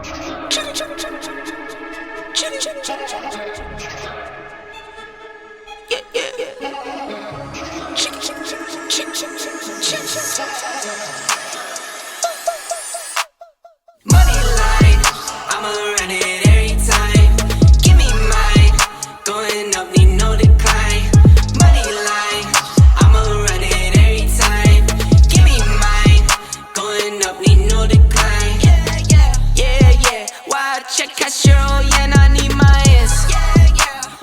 Money line, I'ma run it every time. Give me mine, going up, need no decline. Money line, I'ma run it every time. Give me mine, going up, need no decline. Yeah. Why check Castro, yeah, I need my ass.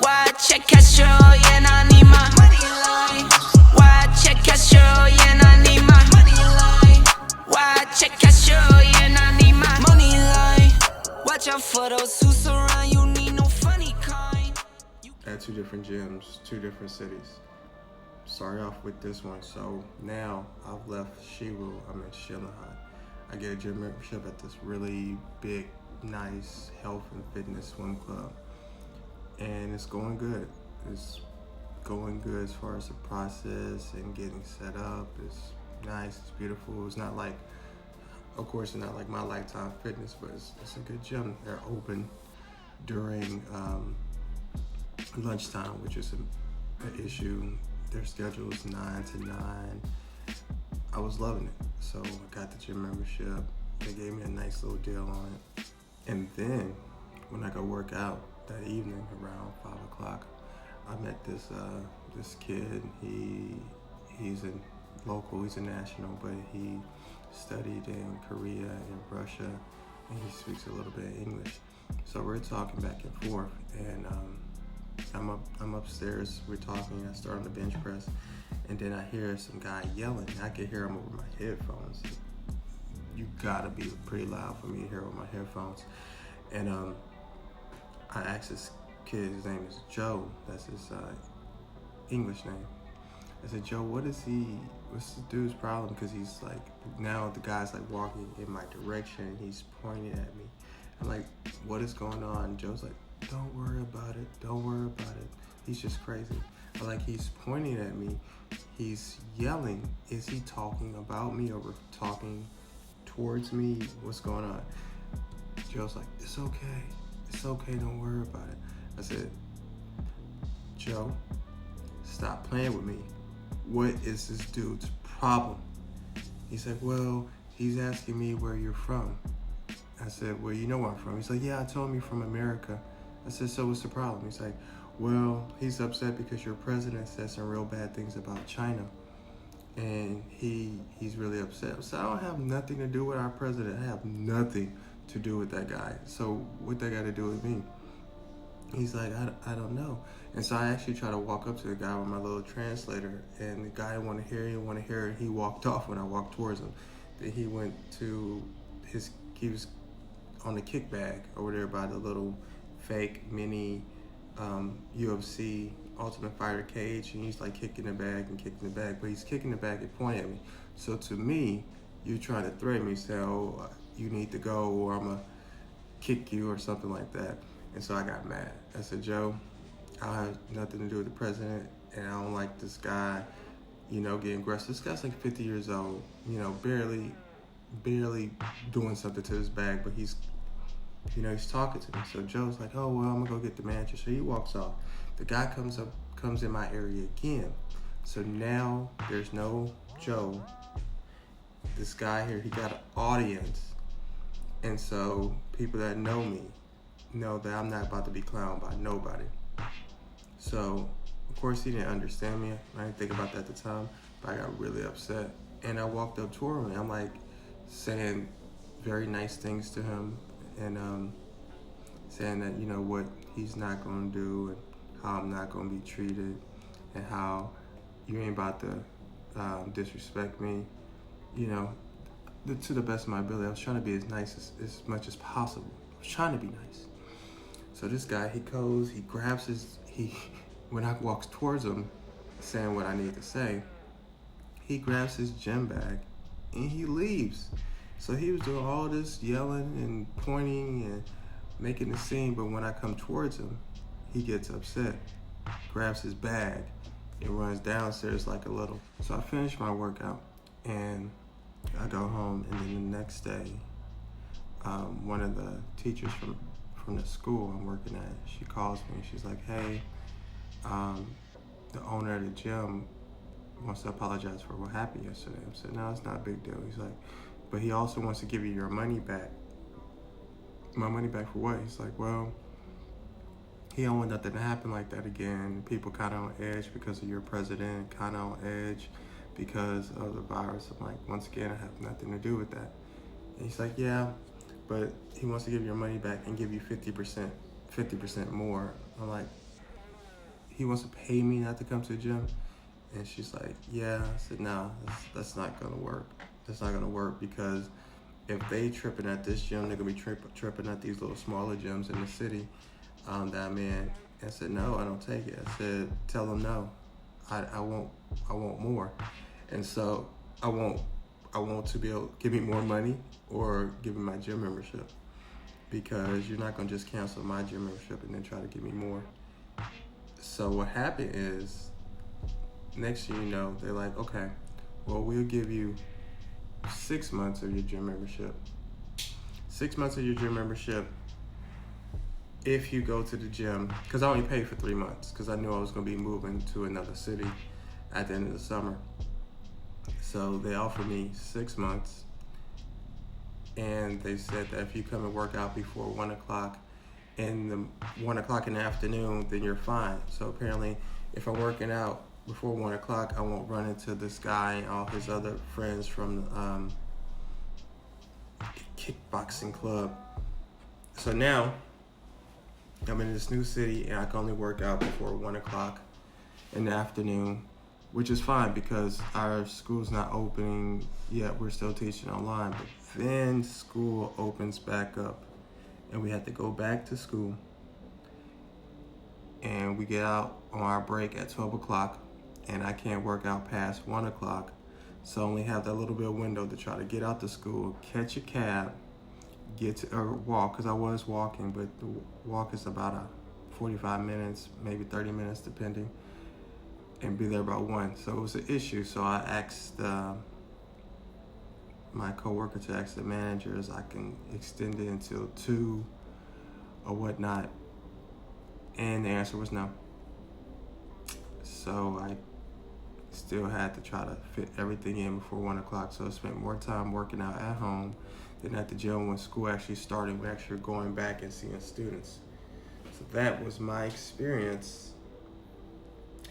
Why check Castro, yeah, I need my money line. Why check Castro, yeah, I need my money line. Why check Castro, yeah, I need my money line. Watch out for those who surround you, need no funny kind. At two different gyms, two different cities. Started off with this one, so now I've left Shiru, I'm in Shillahai. I get a gym membership at this really big, nice health and fitness swim club. And it's going good. It's going good as far as the process and getting set up. It's nice, it's beautiful. It's not like, of course, it's not like my Lifetime Fitness, but it's a good gym. They're open during lunchtime, which is an issue. Their schedule is 9 to 9. I was loving it. So I got the gym membership. They gave me a nice little deal on it. And then when I go work out that evening around 5 o'clock, I met this kid. He's a local, he's a national, but he studied in Korea and Russia, and he speaks a little bit of English. So we're talking back and forth, and I'm upstairs, we're talking, I start on the bench press, and then I hear some guy yelling. I can hear him over my headphones. You gotta be pretty loud for me to hear over my headphones. And I asked this kid, his name is Joe, that's his English name. I said, Joe, what's the dude's problem? Because he's like, now the guy's like walking in my direction and he's pointing at me. I'm like, what is going on? Joe's like, don't worry about it, don't worry about it. He's just crazy. I'm like, he's pointing at me, he's yelling. Is he talking about me or talking towards me? What's going on? Joe's like, it's okay, don't worry about it. I said, Joe, stop playing with me. What is this dude's problem? He said, well, he's asking me where you're from. I said, well, you know where I'm from. He's like, yeah, I told him you're from America. I said, so what's the problem? He's like, well, he's upset because your president said some real bad things about China. And he's really upset. So I don't have nothing to do with our president. I have nothing to do with that guy. So what that got to do with me? He's like, I don't know. And so I actually tried to walk up to the guy with my little translator, and the guy didn't want to hear it. He walked off when I walked towards him. Then he went to he was on the kick bag over there by the little fake mini UFC Ultimate Fighter cage, and he's like kicking the bag, but he's kicking the bag and pointing at me. So to me, you're trying to threaten me, say, oh, you need to go or I'm gonna kick you or something like that. And so I got mad. I said, Joe, I have nothing to do with the president, and I don't like this guy, getting aggressive. This guy's like 50 years old, barely doing something to his bag, but he's talking to me. So Joe's like, oh, well, I'm gonna go get the manager. So he walks off. The guy comes in my area again. So now there's no Joe. This guy here, he got an audience. And so people that know me know that I'm not about to be clowned by nobody. So, of course, he didn't understand me. I didn't think about that at the time, but I got really upset. And I walked up toward him, and I'm like saying very nice things to him, and saying that, what he's not going to do, and how I'm not going to be treated, and how you ain't about to disrespect me, to the best of my ability. I was trying to be as nice as much as possible. I was trying to be nice. So this guy, he grabs when I walk towards him, saying what I need to say, he grabs his gym bag and he leaves. So he was doing all this yelling and pointing and making a scene, but when I come towards him, he gets upset, grabs his bag, and runs downstairs like a little. So I finish my workout and I go home, and then the next day, one of the teachers from the school I'm working at, she calls me and she's like, hey, the owner of the gym wants to apologize for what happened yesterday. I said, no, it's not a big deal. He's like, but he also wants to give you your money back. My money back for what? He's like, well, he don't want nothing to happen like that again. People kind of on edge because of your president, kind of on edge because of the virus. I'm like, once again, I have nothing to do with that. And he's like, yeah, but he wants to give your money back and give you 50% more. I'm like, he wants to pay me not to come to the gym? And she's like, yeah. I said, no, that's not gonna work. That's not gonna work because if they tripping at this gym, they're gonna be tripping at these little smaller gyms in the city that I'm in. And I said, no, I don't take it. I said, tell them no. I want more. And so I want to be able to give me more money or give me my gym membership, because you're not gonna just cancel my gym membership and then try to give me more. So what happened is, next thing you know, they're like, okay, well, we'll give you 6 months of your gym membership. 6 months of your gym membership if you go to the gym, because I only paid for 3 months because I knew I was going to be moving to another city at the end of the summer. So they offered me 6 months, and they said that if you come and work out before 1 o'clock in the 1 o'clock in the afternoon, then you're fine. So apparently, if I'm working out before 1 o'clock, I won't run into this guy and all his other friends from the kickboxing club. So now I'm in this new city and I can only work out before 1 o'clock in the afternoon, which is fine because our school's not opening yet. We're still teaching online, but then school opens back up and we have to go back to school, and we get out on our break at 12 o'clock, and I can't work out past 1 o'clock. So I only have that little bit of window to try to get out to school, catch a cab, or walk, because I was walking, but the walk is about 45 minutes, maybe 30 minutes, depending, and be there by 1. So it was an issue. So I asked my coworker to ask the managers I can extend it until 2 or whatnot, and the answer was no. So I still had to try to fit everything in before 1 o'clock. So I spent more time working out at home than at the gym when school actually started. We're actually going back and seeing students. So that was my experience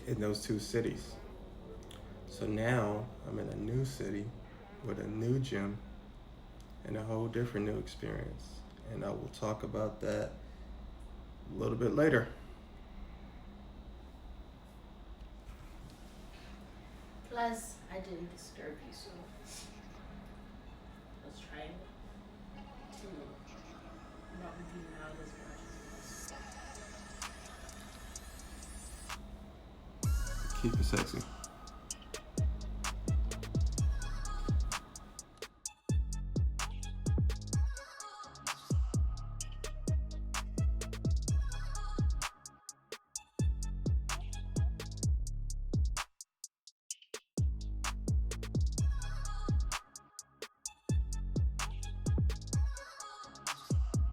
in those 2 cities. So now I'm in a new city with a new gym and a whole different new experience. And I will talk about that a little bit later. Plus, I didn't disturb you, so I was trying to not be loud as much. Keep it sexy.